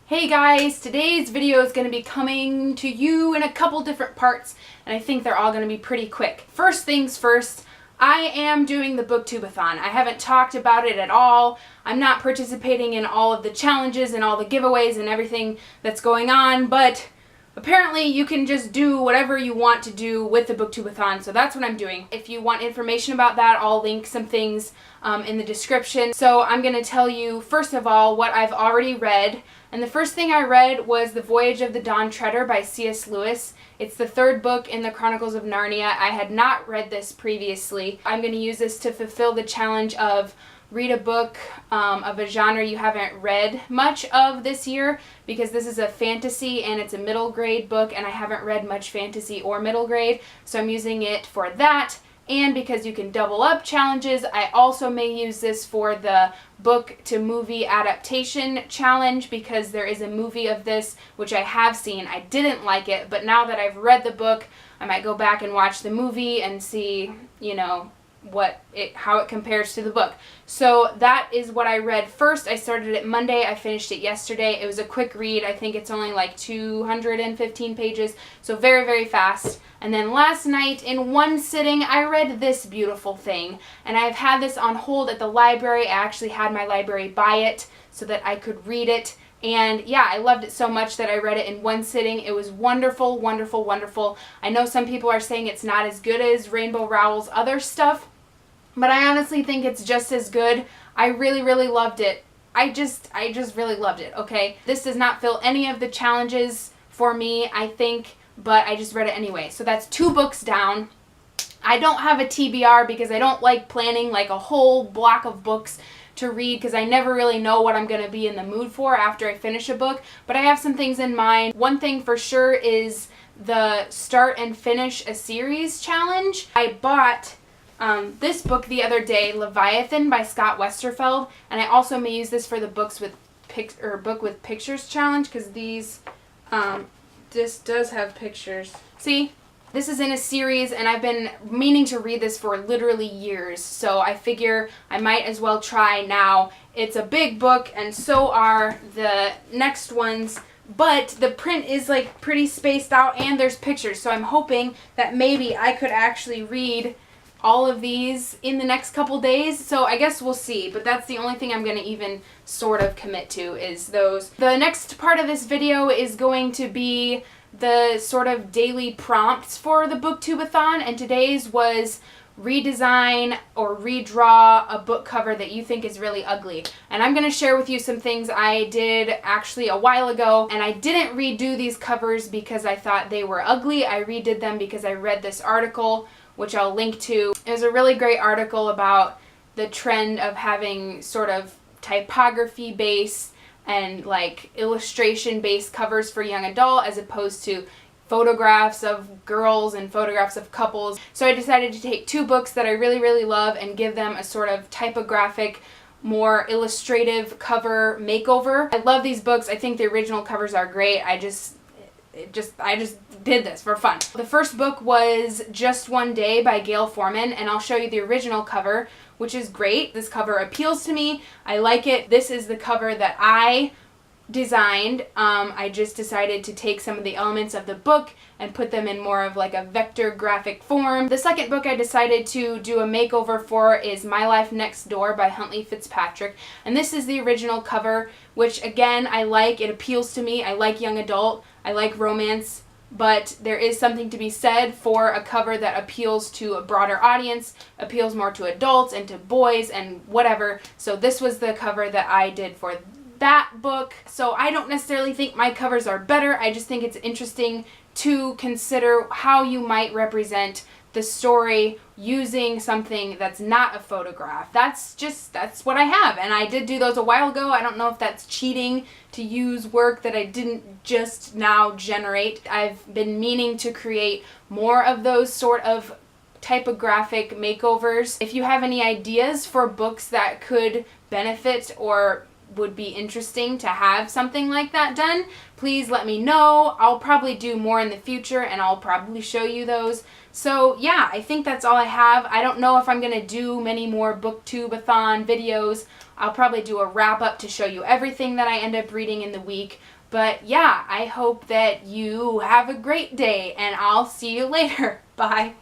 Hey guys, today's video is going to be coming to you in a couple different parts, and I think they're all going to be pretty quick. First things first, I am doing the BookTubeAthon. I haven't talked about it at all. I'm not participating in all of the challenges and all the giveaways and everything that's going on, but apparently you can just do whatever you want to do with the BookTubeAthon, so that's what I'm doing. If you want information about that, I'll link some things in the description. So I'm going to tell you, first of all, what I've already read. And the first thing I read was The Voyage of the Dawn Treader by C.S. Lewis. It's the third book in the Chronicles of Narnia. I had not read this previously. I'm going to use this to fulfill the challenge of read a book of a genre you haven't read much of this year, because this is a fantasy and it's a middle grade book and I haven't read much fantasy or middle grade, so I'm using it for that. And because you can double up challenges, I also may use this for the book to movie adaptation challenge, because there is a movie of this which I have seen. I didn't like it, but now that I've read the book, I might go back and watch the movie and see, you know, how it compares to the book. So that is what I read first. I started it Monday. I finished it yesterday. It was a quick read. I think it's only like 215 pages, so very, very fast. And then last night, in one sitting, I read this beautiful thing. And I've had this on hold at the library. I actually had my library buy it so that I could read it. And yeah, I loved it so much that I read it in one sitting. It was wonderful, wonderful, wonderful. I know some people are saying it's not as good as Rainbow Rowell's other stuff, but I honestly think it's just as good. I really, really loved it. I just really loved it, okay? This does not fill any of the challenges for me, I think, but I just read it anyway. So that's 2 books down. I don't have a TBR because I don't like planning like a whole block of books to read, because I never really know what I'm going to be in the mood for after I finish a book, but I have some things in mind. One thing for sure is the start and finish a series challenge. I bought this book the other day, Leviathan by Scott Westerfeld, and I also may use this for the book with pictures challenge, because this does have pictures. See? This is in a series, and I've been meaning to read this for literally years, so I figure I might as well try now. It's a big book, and so are the next ones, but the print is like pretty spaced out and there's pictures, so I'm hoping that maybe I could actually read all of these in the next couple days. So I guess we'll see, but that's the only thing I'm going to even sort of commit to is those. The next part of this video is going to be the sort of daily prompts for the BookTubeAthon, and today's was redesign or redraw a book cover that you think is really ugly. And I'm going to share with you some things I did actually a while ago, and I didn't redo these covers because I thought they were ugly. I redid them because I read this article, which I'll link to. It was a really great article about the trend of having sort of typography based and like illustration based covers for young adult, as opposed to photographs of girls and photographs of couples. So I decided to take 2 books that I really, really love and give them a sort of typographic, more illustrative cover makeover. I love these books. I think the original covers are great. I just did this for fun. The first book was Just One Day by Gayle Forman, and I'll show you the original cover, which is great. This cover appeals to me. I like it. This is the cover that I designed. I just decided to take some of the elements of the book and put them in more of like a vector graphic form. The second book I decided to do a makeover for is My Life Next Door by Huntley Fitzpatrick, and this is the original cover, which again I like. It appeals to me. I like young adult. I like romance, but there is something to be said for a cover that appeals to a broader audience, appeals more to adults and to boys and whatever. So this was the cover that I did for that book. So I don't necessarily think my covers are better. I just think it's interesting to consider how you might represent the story using something that's not a photograph. That's what I have, and I did do those a while ago. I don't know if that's cheating to use work that I didn't just now generate. I've been meaning to create more of those sort of typographic makeovers. If you have any ideas for books that could benefit or would be interesting to have something like that done, please let me know. I'll probably do more in the future, and I'll probably show you those. So yeah, I think that's all I have. I don't know if I'm going to do many more BookTubeAthon videos. I'll probably do a wrap up to show you everything that I end up reading in the week. But yeah, I hope that you have a great day, and I'll see you later. Bye.